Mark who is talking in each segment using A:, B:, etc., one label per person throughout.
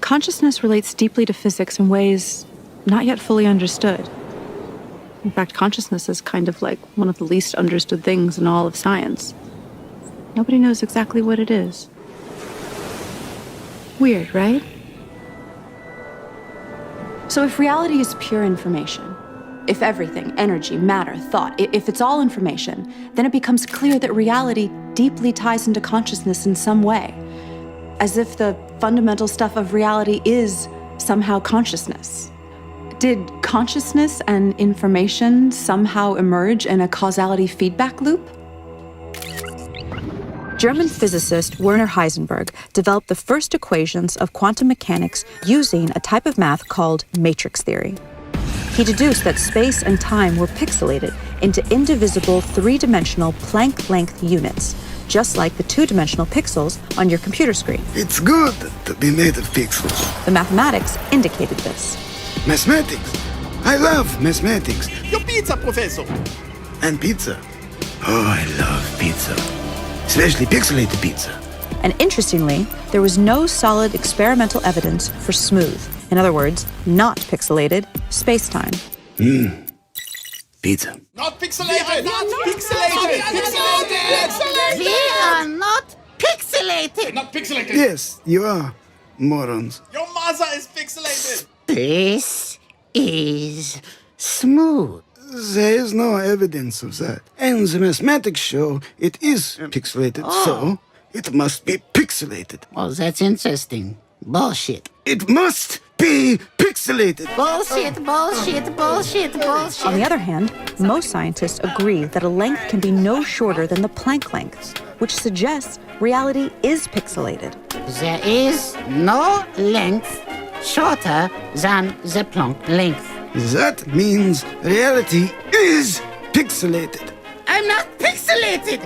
A: Consciousness relates deeply to physics in ways not yet fully understood. In fact, consciousness is kind of like one of the least understood things in all of science. Nobody knows exactly what it is. Weird, right? So if reality is pure information, if everything, energy, matter, thought, if it's all information, then it becomes clear that reality deeply ties into consciousness in some way, as if the fundamental stuff of reality is somehow consciousness. Did consciousness and information somehow emerge in a causality feedback loop? German physicist Werner Heisenberg developed the first equations of quantum mechanics using a type of math called matrix theory. He deduced that space and time were pixelated into indivisible three-dimensional Planck length units, just like the two-dimensional pixels on your computer screen.
B: It's good to be made of pixels.
A: The mathematics indicated this.
B: Mathematics. I love mathematics.
C: Your pizza, Professor.
B: And pizza. Oh, I love pizza. Especially pixelated pizza.
A: And interestingly, there was no solid experimental evidence for smooth, in other words, not pixelated, space-time.
B: Pizza.
C: Not pixelated. Not pixelated. Pixelated.
D: We are not pixelated.
C: Not pixelated.
B: Yes, you are, morons.
C: Your mother is pixelated.
D: This is smooth.
B: There is no evidence of that. And the mathematics show it is pixelated, so it must be pixelated.
D: Oh, that's interesting. Bullshit.
B: It must be pixelated.
D: Bullshit, bullshit, bullshit, bullshit.
A: On the other hand, most scientists agree that a length can be no shorter than the Planck length, which suggests reality is pixelated.
D: There is no length shorter than the Planck length.
B: That means reality is pixelated.
D: I'm not pixelated.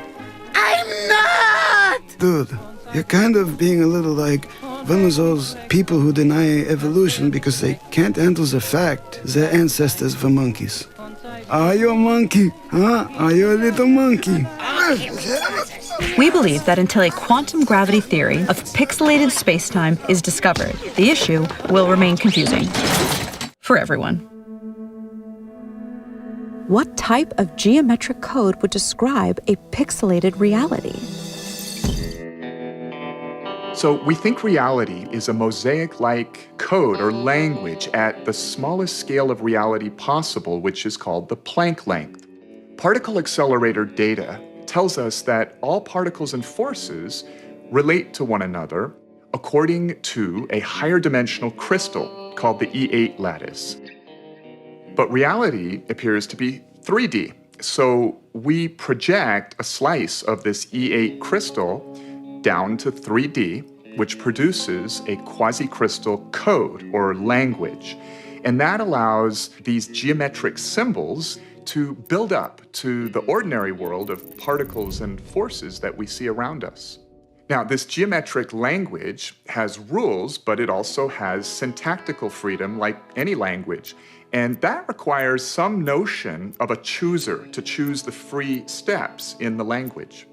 D: I'm not.
B: Dude, you're kind of being a little like one of those people who deny evolution because they can't handle the fact their ancestors were monkeys. Are you a monkey? Huh? Are you a little monkey?
A: We believe that until a quantum gravity theory of pixelated spacetime is discovered, the issue will remain confusing for everyone. What type of geometric code would describe a pixelated reality?
E: So we think reality is a mosaic-like code or language at the smallest scale of reality possible, which is called the Planck length. Particle accelerator data tells us that all particles and forces relate to one another according to a higher dimensional crystal called the E8 lattice. But reality appears to be 3D. So we project a slice of this E8 crystal down to 3D, which produces a quasi-crystal code or language. And that allows these geometric symbols to build up to the ordinary world of particles and forces that we see around us. Now, this geometric language has rules, but it also has syntactical freedom like any language. And that requires some notion of a chooser to choose the free steps in the language.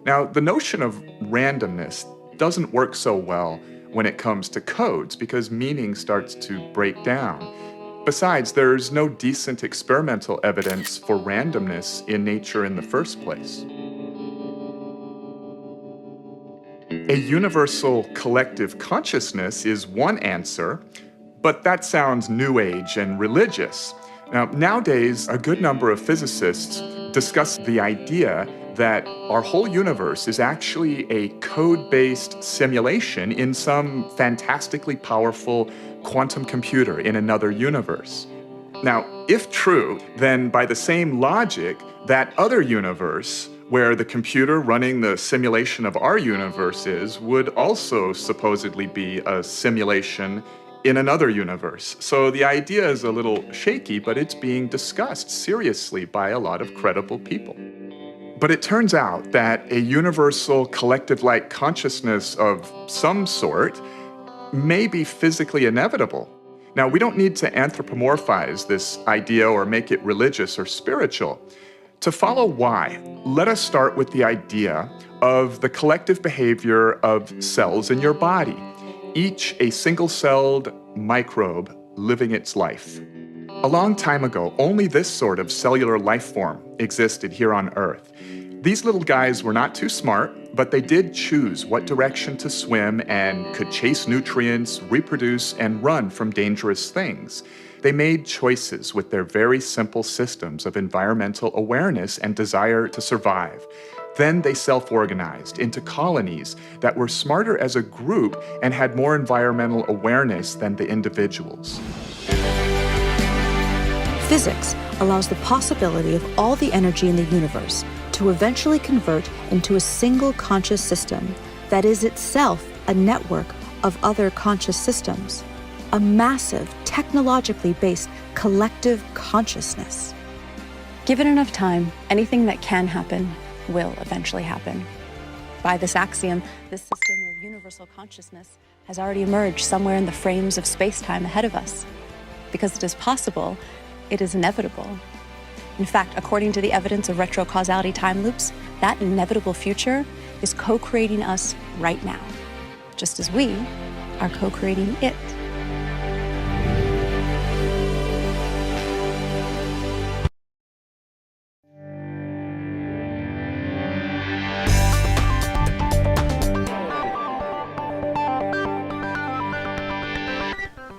E: Now, the notion of randomness doesn't work so well when it comes to codes because meaning starts to break down. Besides, there's no decent experimental evidence for randomness in nature in the first place. A universal collective consciousness is one answer, but that sounds new age and religious. Now, nowadays, a good number of physicists discuss the idea that our whole universe is actually a code-based simulation in some fantastically powerful quantum computer in another universe. Now, if true, then by the same logic, that other universe where the computer running the simulation of our universe is would also supposedly be a simulation in another universe. So the idea is a little shaky, but it's being discussed seriously by a lot of credible people. But it turns out that a universal collective-like consciousness of some sort may be physically inevitable. Now, we don't need to anthropomorphize this idea or make it religious or spiritual. To follow why, let us start with the idea of the collective behavior of cells in your body, each a single-celled microbe living its life. A long time ago, only this sort of cellular life form existed here on Earth. These little guys were not too smart, but they did choose what direction to swim and could chase nutrients, reproduce, and run from dangerous things. They made choices with their very simple systems of environmental awareness and desire to survive. Then they self-organized into colonies that were smarter as a group and had more environmental awareness than the individuals.
F: Physics allows the possibility of all the energy in the universe to eventually convert into a single conscious system that is itself a network of other conscious systems, a massive, technologically based collective consciousness.
A: Given enough time, anything that can happen will eventually happen. By this axiom, this system of universal consciousness has already emerged somewhere in the frames of space-time ahead of us. Because it is possible, it is inevitable. In fact, according to the evidence of retrocausality time loops, that inevitable future is co-creating us right now, just as we are co-creating it.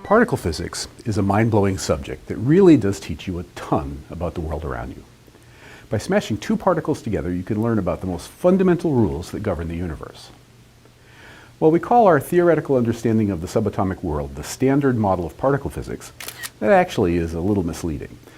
G: Particle physics is a mind-blowing subject that really does teach you a ton about the world around you. By smashing two particles together, you can learn about the most fundamental rules that govern the universe. While we call our theoretical understanding of the subatomic world the standard model of particle physics, that actually is a little misleading.